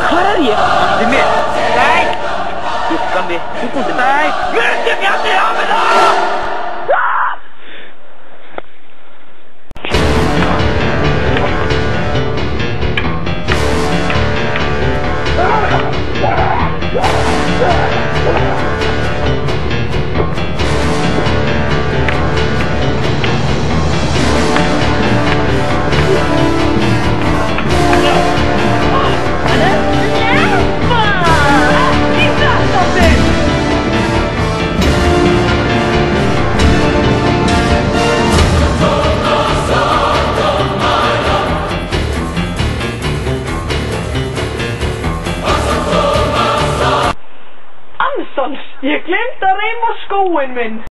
Claudia! Demi! Nej! Kom med! Nej! Vent, jeg bliver med dig! Jeg glemte at remme skoen, men...